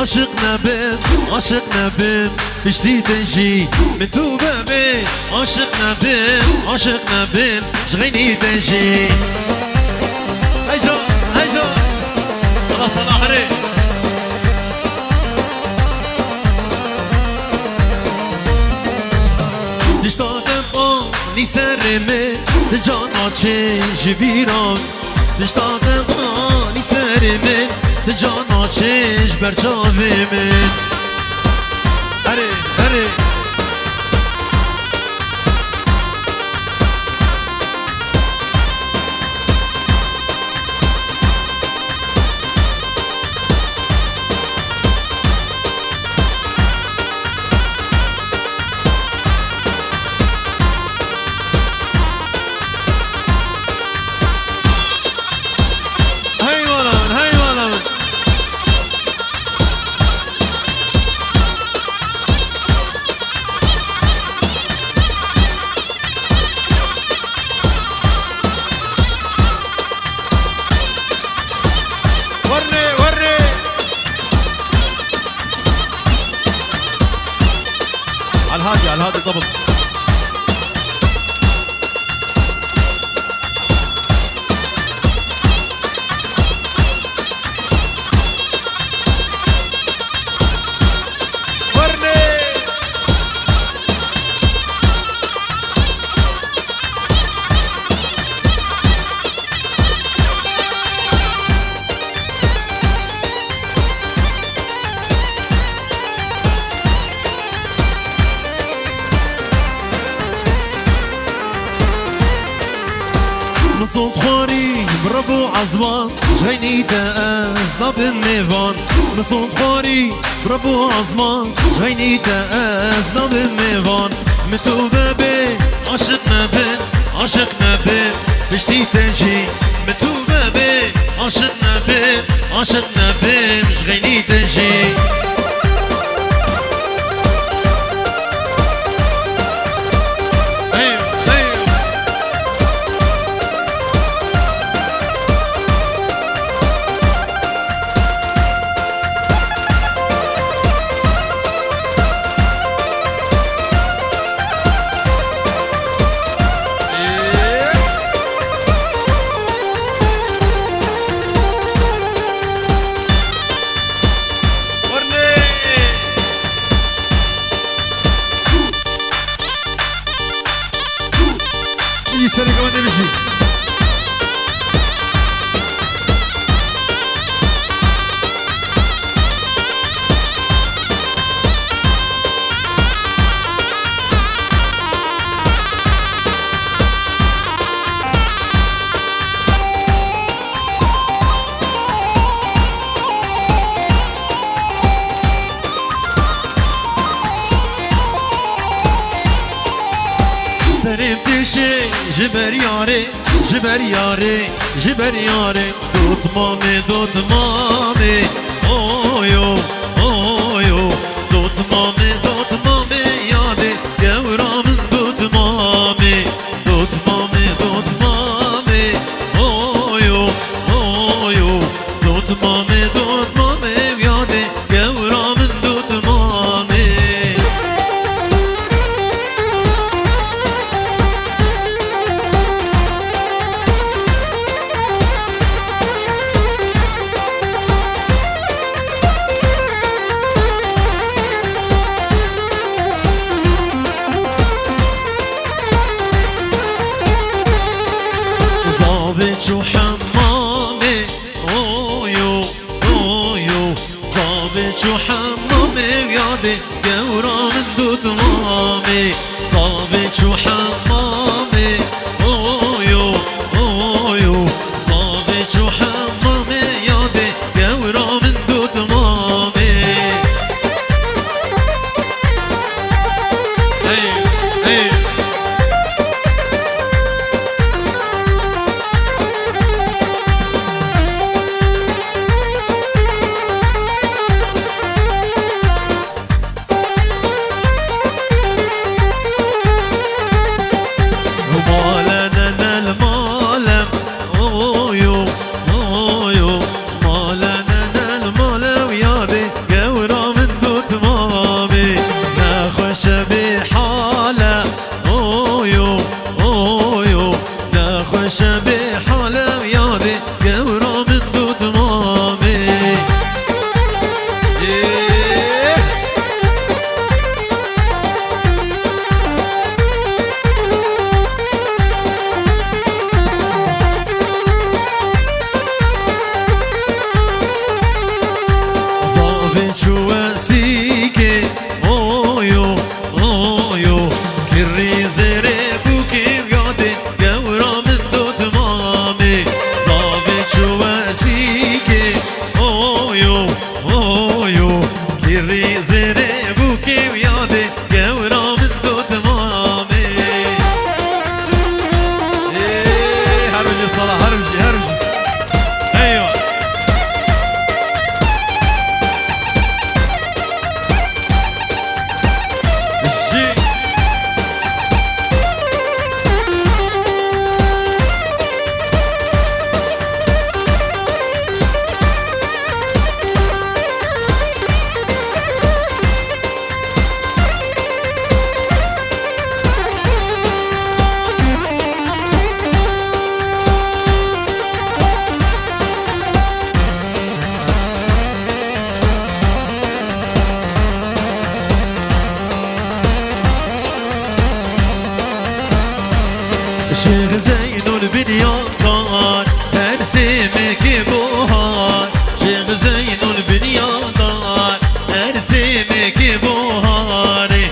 عاشقنا بين عاشقنا بين بشتي تنجي من توبة بين عاشقنا بين شغيني تنجي هيجو هيجو خلاص الله عليك دشتاقم آنی سرمه تجانا چه جبیران دشتاقم آنی سرمه تجانا چش برچاوه من هره هره على الهادي ضبط صوت خوري بربو عزوان جايني تأزنا بالنيفان صوت خوري بربو عزوان جايني تأزنا بالنيفان متوبة بين عاشقنا بين بشتي تنجي متوبة بين عاشقنا بين مش غيني تنجي يسرق كمان يمشي سرم تشي جبر ياري دوت مامي اويو دوت مامي يادي قورا من دوت مامي اويو دوت مامي يادي قورا من دوت مامي شو حمامي اويو صابت شو حمامي ويادي قورا من دوت مامي صابت شو حمامي اويو صابت شو حمامي يادي قورا من دوت مامي اي وما شيخ زين البنيان ارسمك بوهان شيخ زين البنيان ارسمك بوهان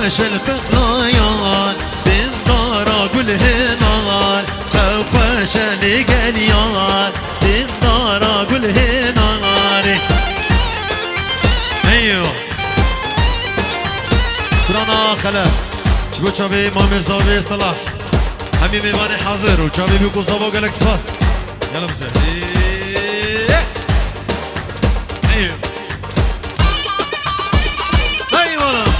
خوش الفقرايان بين دارا قل هنال خوش القليان بين دارا قل هنال ايوه سرانا خلف شبو شابي مامي صابي صلاح همي ميواني حاضر وشابي بيكو صابو قالك سفاس يلا بزه ايوه ايوه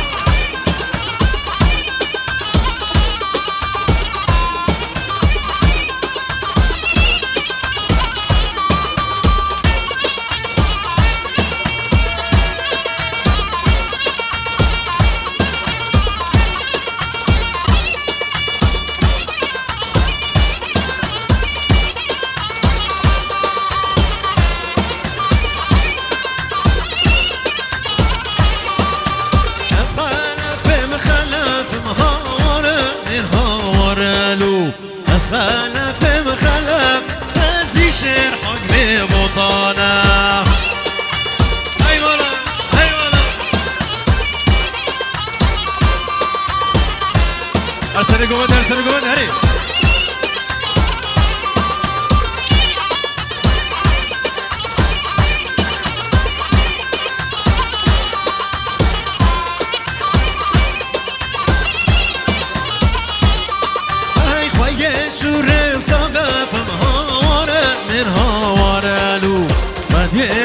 خلف مخلف نزلي شير حق بوطانا هاي ولا هاي ولا ارسل قومد هري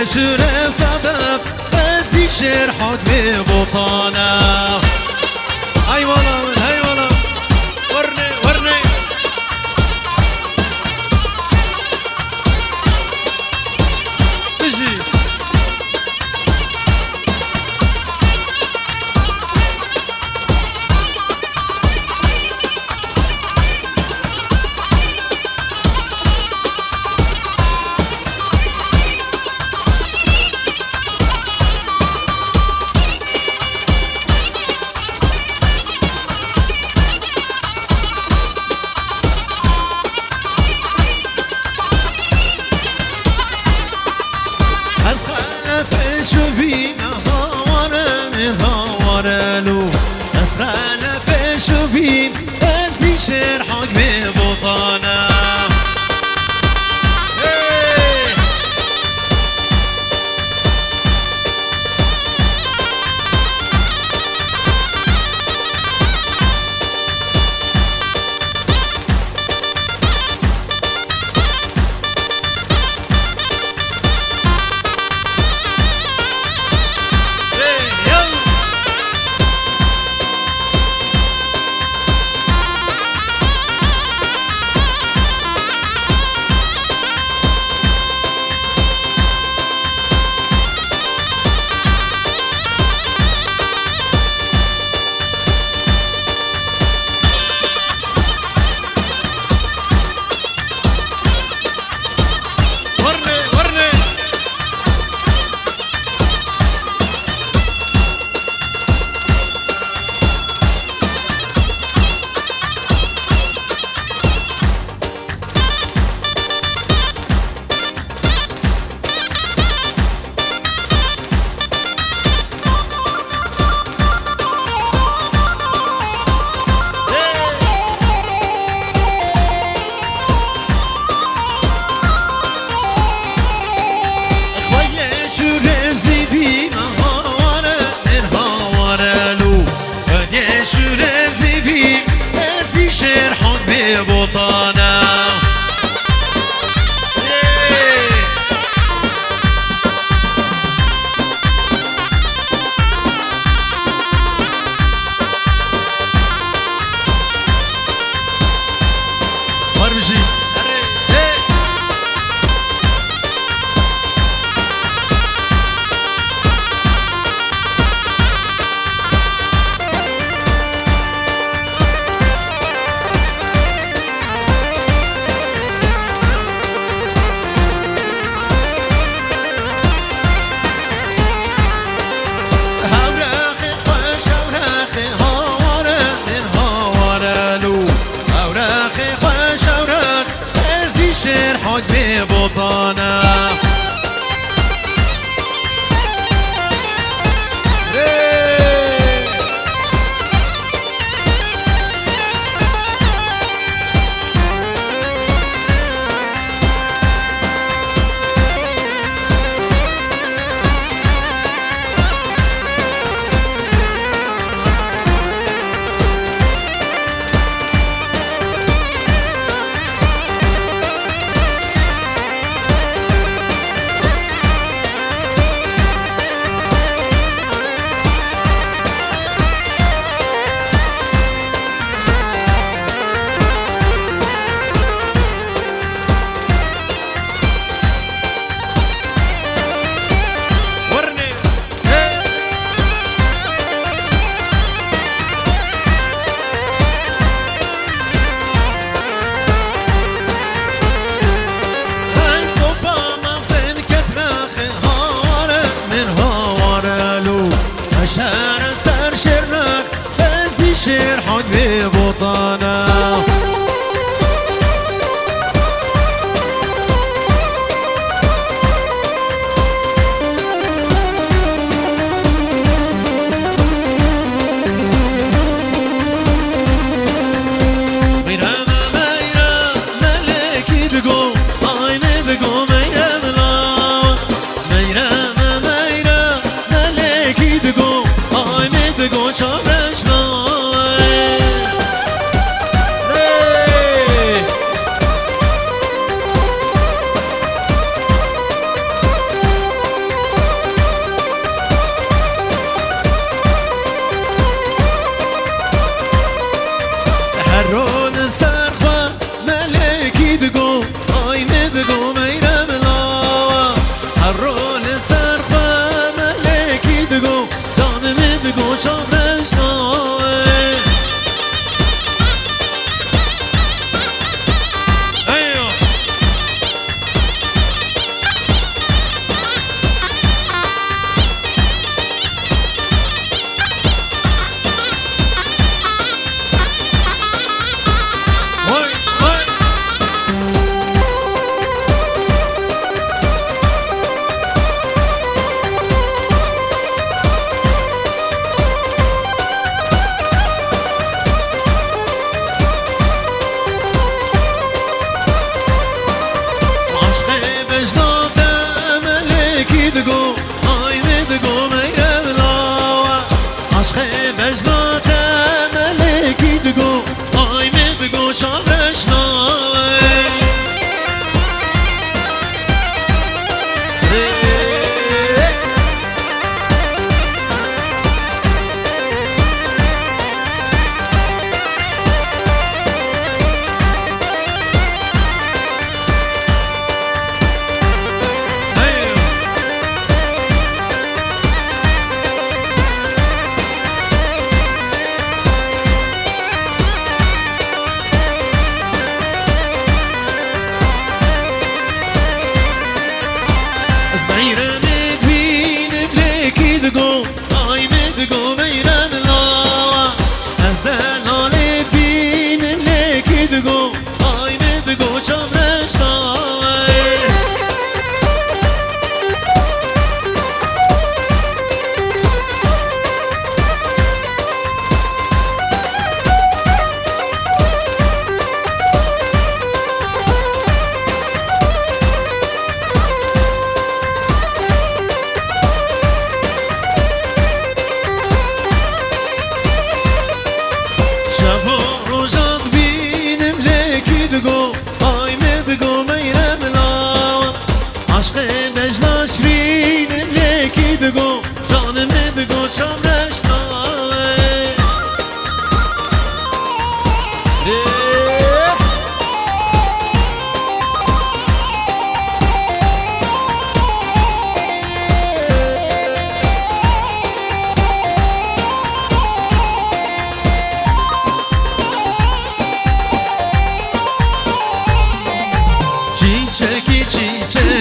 يشرب صدف بس ديك شير حق بوطانا هاي والله ورني تجي بیشتر حق به بطانه شير حق ببطانه هرون سرخوا ملکی دگو آی مدگو میرم لا هرون سرخوا ملکی دگو جان مدگو شامرش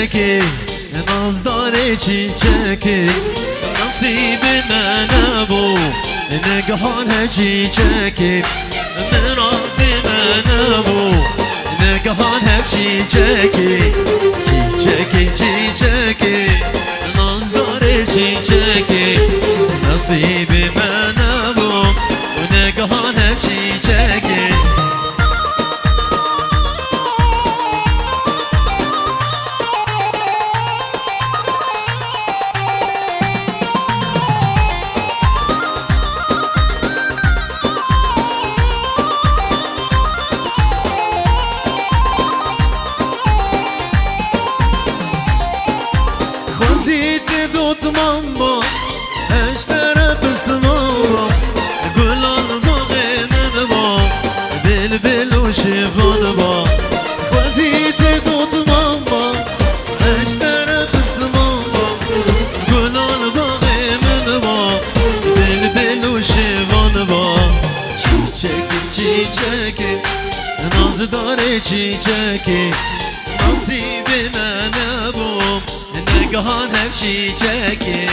چیچکی نازدار چیچکی نصیب من نبو نگهان چیچکی مراد من نبو نگهان هم چیچکی چیچکی چیچکی ناز داره چیچکی نصیب من نبود نگهان هم چیچکی زيت دوت ماما اشترى بسمارة قول البغي من با بلبل وشيفون با خزيت دوت ماما اشترى بسمارة قول البغي من با بلبل وشيفون با چیچکی چیچکی ناز داره چیچکی نصیب من نبود نگهان هم چیچکی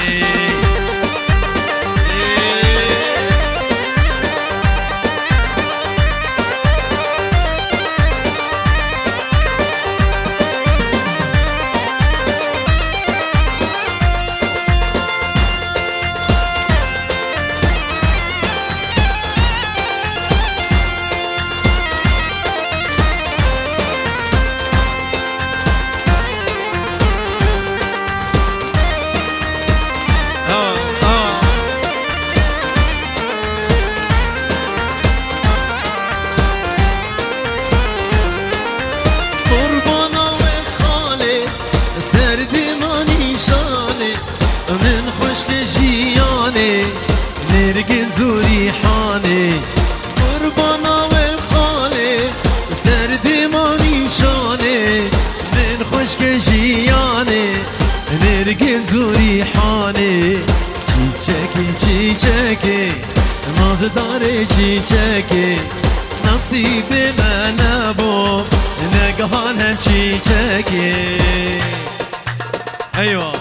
نرگز و ریحانه قربانا و خاله سرد ما نیشانه من خشک جیانه نرگز و ریحانه چیچکی چیچکی ناز داره چیچکی نصیب من نبود نگهان هم چیچکی ایوه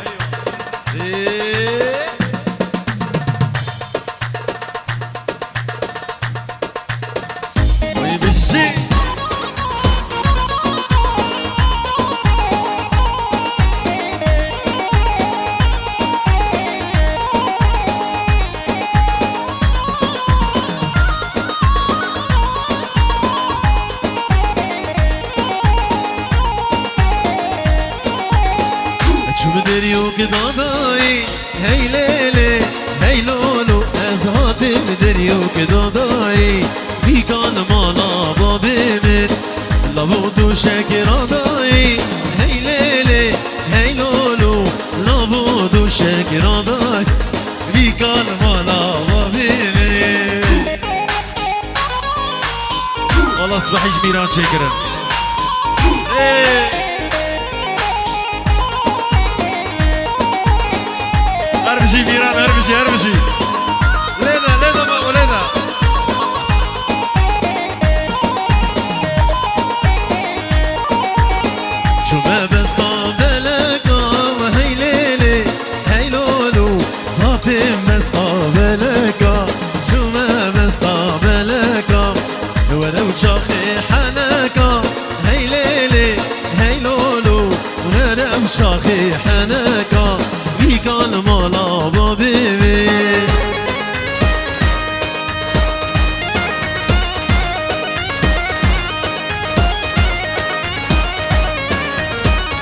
دریو که دادایی هی لیلی هی لولو از هاتم دریو که دادایی بیکان مالا با بمیر لابو دو شکر دایی هی لیلی هی لولو لابو دو شکر دایی بیکان مالا با بمیر والله صبحش میران شکرم هربشي ميران هربشي هربشي لينا لينا ما ولينا شو ما بسطا بلقا وهي ليلي هي لولو صاطم بسطا بلقا شو ما بسطا بلقا ولو شاخي حنكا هي ليلي هي لولو ولو شاخي حنكا بیکان مالا با بیمی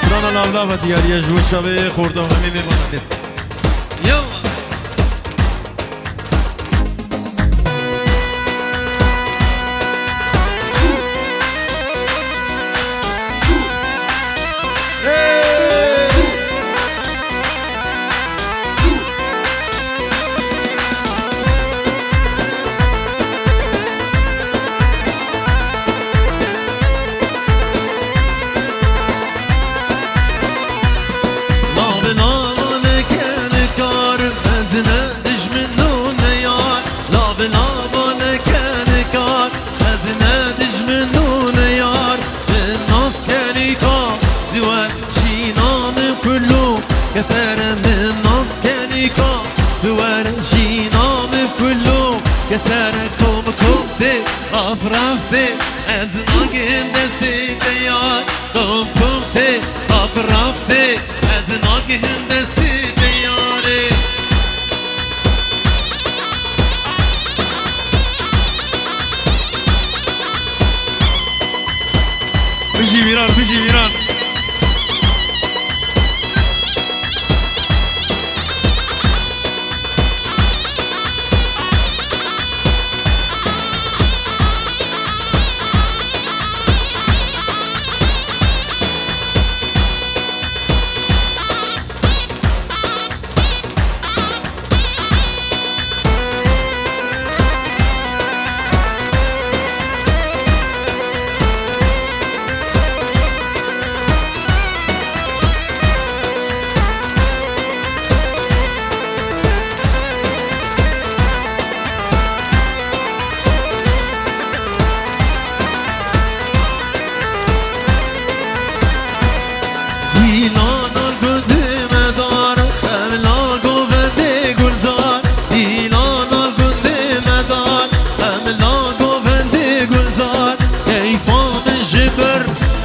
سران لاولا و دیاری جوود شبه خوردم همین میمانده یا كسر من نص كنيكا دوار جينام كله كسركم كنت أفرحت از ناگن دستی دم کمته آف رفته از ناگهان دستی دیاره بجی ویران بجی ویران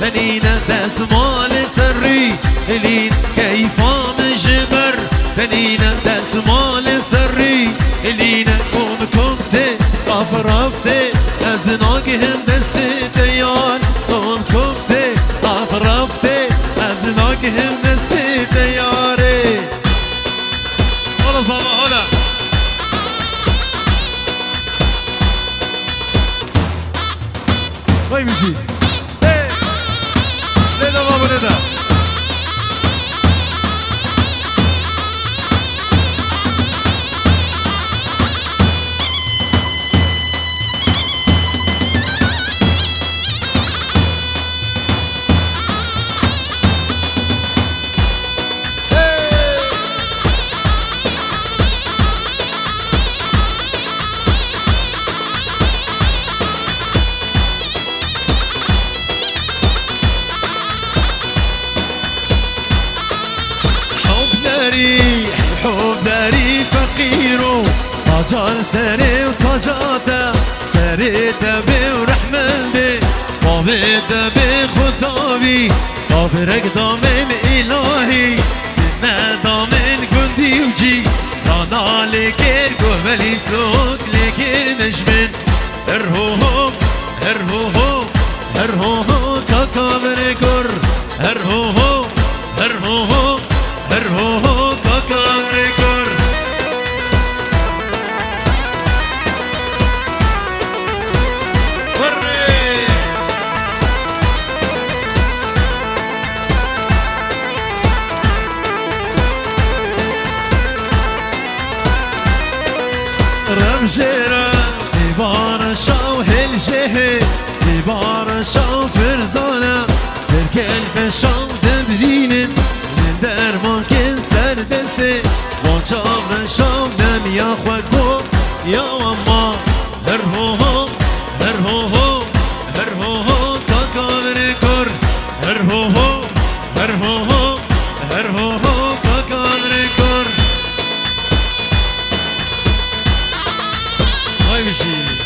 بنينا دسمال سري لين كيفا مجبر بنينا دسمال سري لينا كوم كومتي أفرفتي أزناقهم دستي تيار كوم كومتي أفرفتي أزناقهم دستي تياري ولا صباح ولا وين مشي Neda baba neda. حب داري فقيرو طاجان سري وطاجاتا سري تبي ورحمن دي طابي تبي خدابي طابرك ضامن إلهي تنا ضامن قندي وجي رانا لكير قبلي صوت لكير نجمن هرهوهو هرهوهو هرهوهو كاكا بريكور هرهوهو هرهوهو هرهوهو كاكا بريكور رمشيرا ديبار شاو هلجه ديبار شاو فردانا سركل بشاو تبرينن من درمان كن سر دسته وانشاب شاو دم يا خوكو يا اما هرهوهو هرهوهو هرهوهو كاكا بريكور هرهوهو هرهوهو هرهوهو كاكا بريكور هاي مشي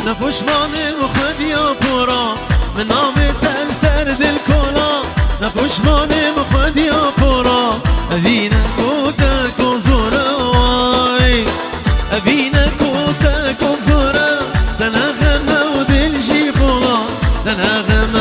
نپوشمانه مخد یا پورا من نام تل سرد الکولا نپوشمانه مخد یا پورا اوینه کوتا کوزورا وای اوینه کوتا کوزورا دناغم و دل جی بولا دناغم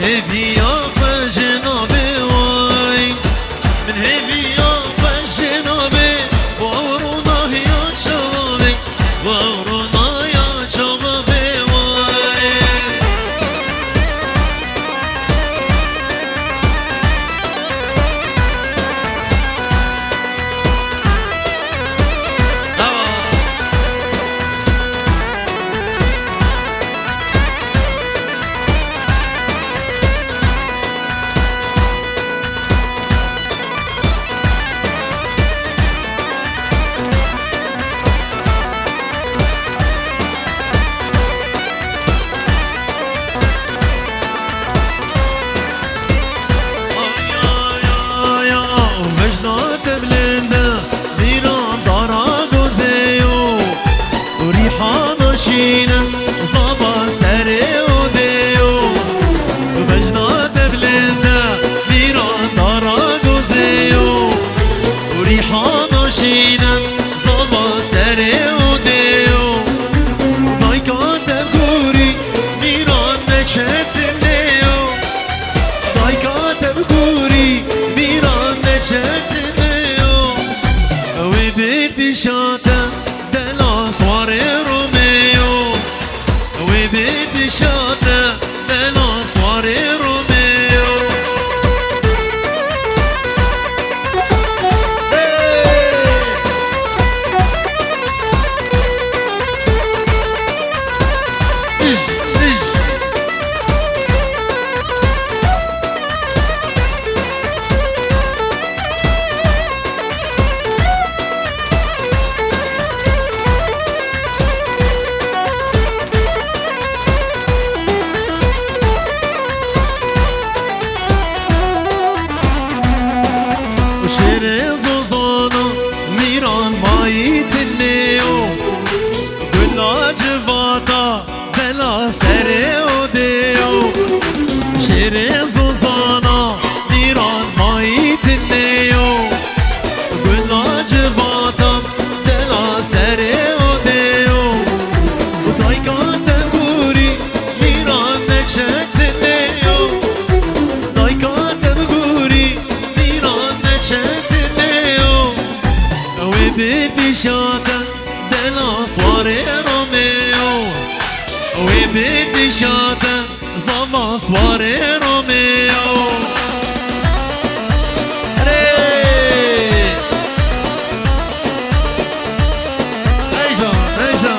هبیا فجنابي واي من هبیا فجنابي ورونا يا شبابي ورونا يا شبابي واي زبان سري وديو بجنا دبلنا ميران دارا دوزيو وريحان شينا زبان سري وديو دايكا تبكوري ميران نشتنيو دايكا تبكوري ميران نشتنيو وبير بشاتا دلا صواري بيت شاطة بلا صواري روميو زوزانا میران مایی تنیو گلا جواتم دلا سره و دیو دایکات گوری میران نچتنیو دایکات گوری میران نچتنیو اوی بیر بیشاتن دلا سواره رومیو اوی بیر بیشاتن زما سواره رومیو نیجان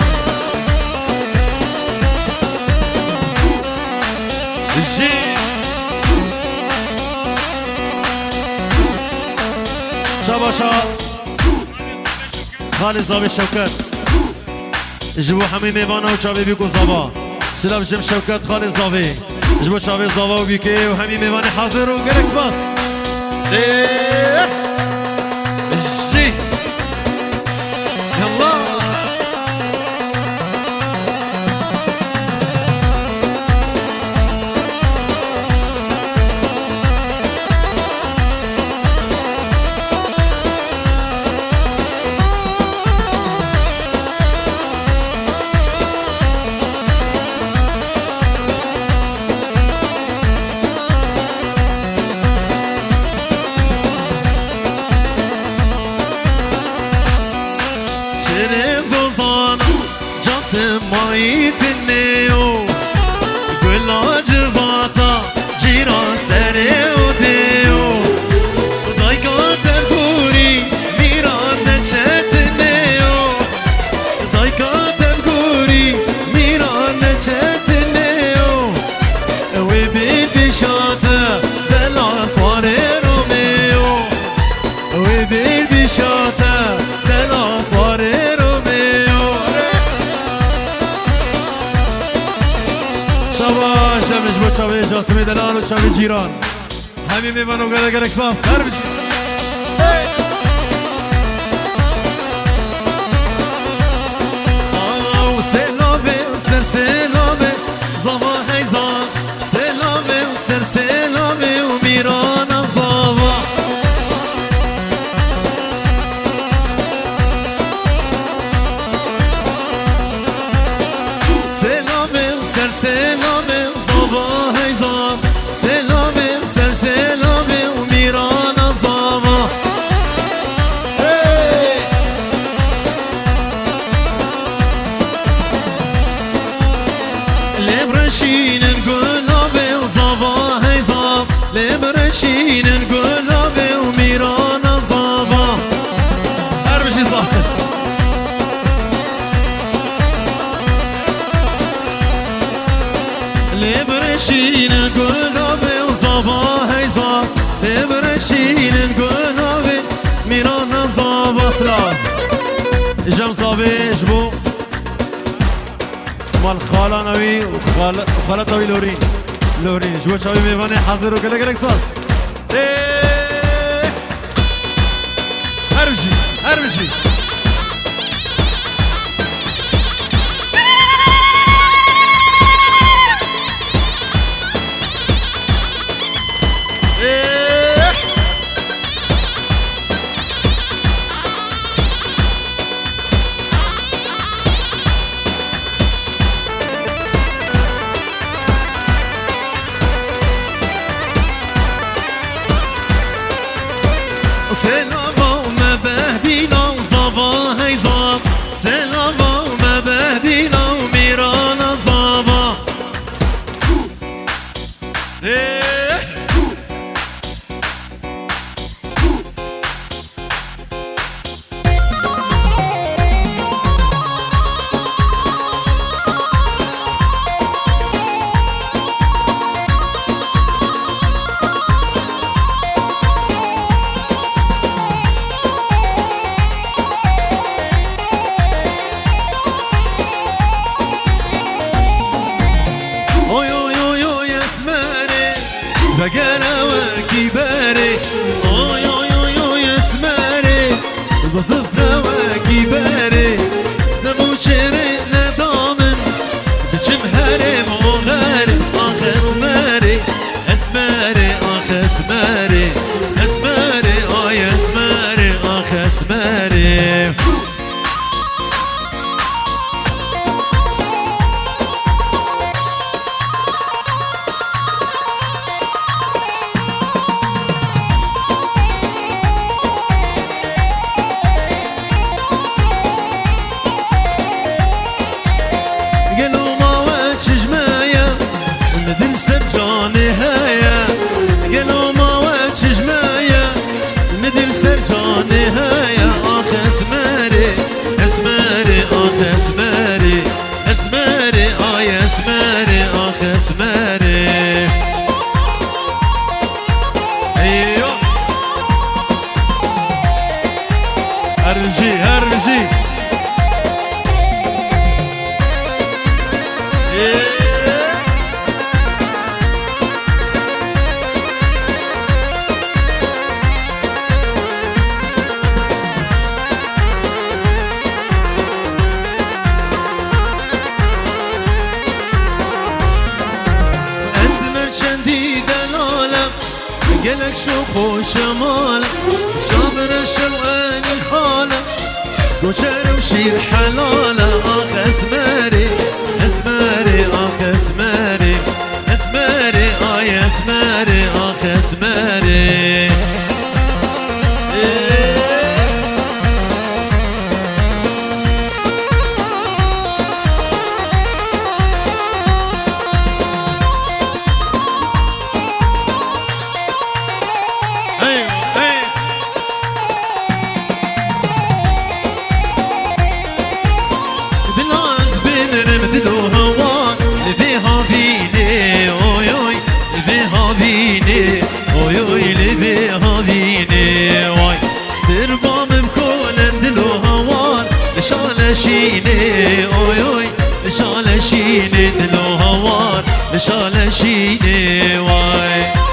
شباشا خالد زاوی شوکت جبو همین میوانه و چاوی بیکو زبا سلام جم شوکت خالد زاوی جبو چاوی زاوا و بیکه و همین میوانه حاضر و گرکس باس جی یالله مایی تنیو گلا جواتا جیران سره و دیو دایکا تنگوری میران نچتنیو دایکا تنگوری میران نچتنیو وی بیر بیشاته دلا سواره رومیو وی بیر بیشاته دلا سواره شباش شبش با چاوی جاسمی دلال و چاوی جیران همین میمانو گره گرکس باف سر بشید سلامه و سر سلامه زوا هیزان سلامه و سر سلامه و میران زوا سلامه و سر سلامه زوا هیزان مال خاله نوی وخاله توی لورین جوا شاوی میوانی حاضر و گله گله سواس هر بشی سلام مبهدینا زبا هی زاب سلام مبهدینا میران زبا بقنا وكباري اوي اوي اوي اوي اسماري بصفنا وكباري دمو شري ندامن بجمهري مغاري اخ اسماري اسماري اخ اسماري اسماري اوي اسماري اخ اسماري ندنسب جاني هيا قالوا ما وجه جمايا ندنسب جاني هيا اخ اسماري اسماري اخ اسماري اسماري اي اسماري اخ اسماري ايوه هرجي قالك شو خوش مالك شابر الشواني خالك كوشر وشير حلالة اخ اسماري اسماري اخ اسماري اسماري اي اسماري اخ اسماري شالشيني اوي اوي شالشيني دلو هوار شالشيني واي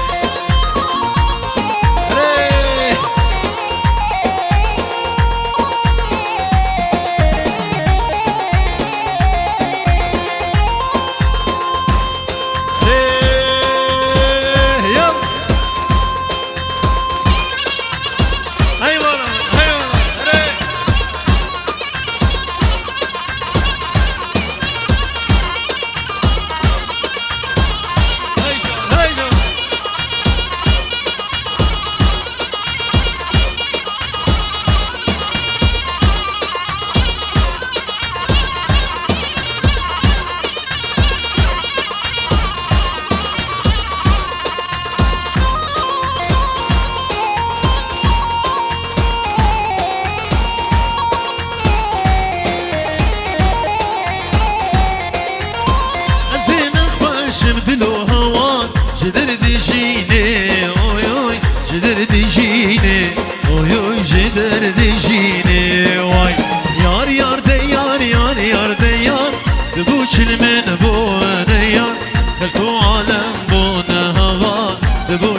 ديجيني اوي جدر ديجيني واي يار يار ديار يار يار ديار بوش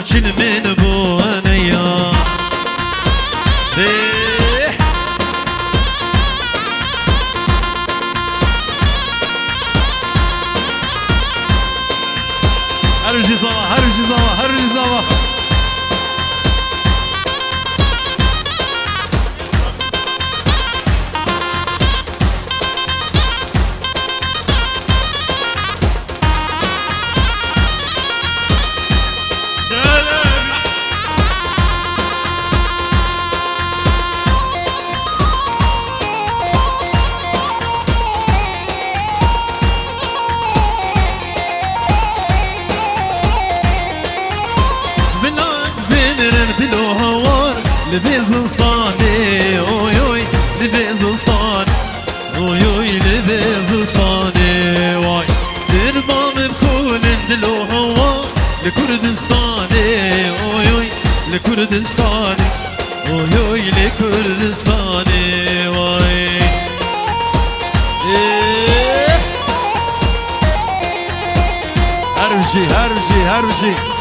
چین من بو انیا هر چی زوا هر چی زوا هر چی زوا لبيزستاني اوي اوي لبيزستاني اوي اوي لبيزستاني واي دربام بكون دلو هوا لكردستاني اوي اوي لكردستاني اوي اوي لكردستاني واي هرشي هرشي هرشي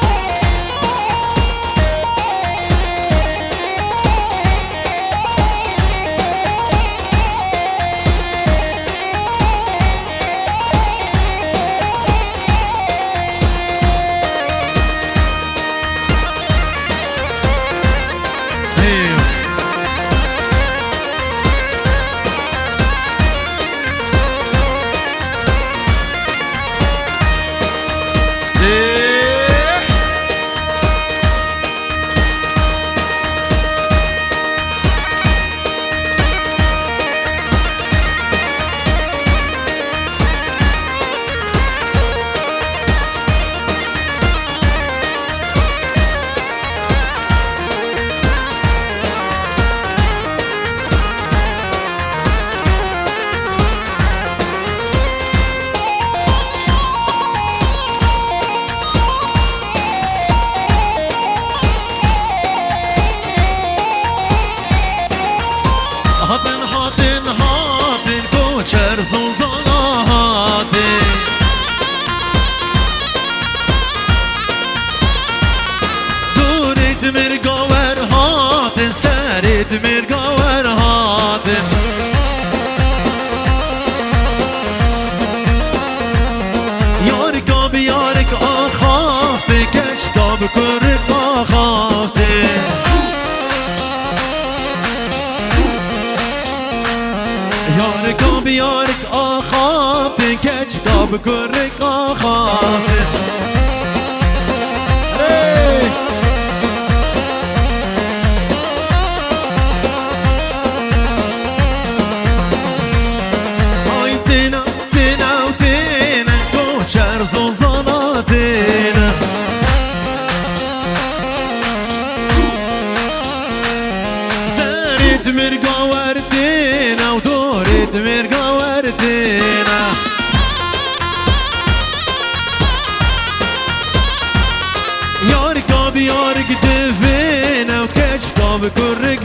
بيارك آخافت كج قاب كرك آخافت هاي تينا تينا وتينا كوشر زوزاناتينا زارت مرقا ورتينا ودورت مرقا ورتينا يارك بيارك دفينا وكشكا بكرك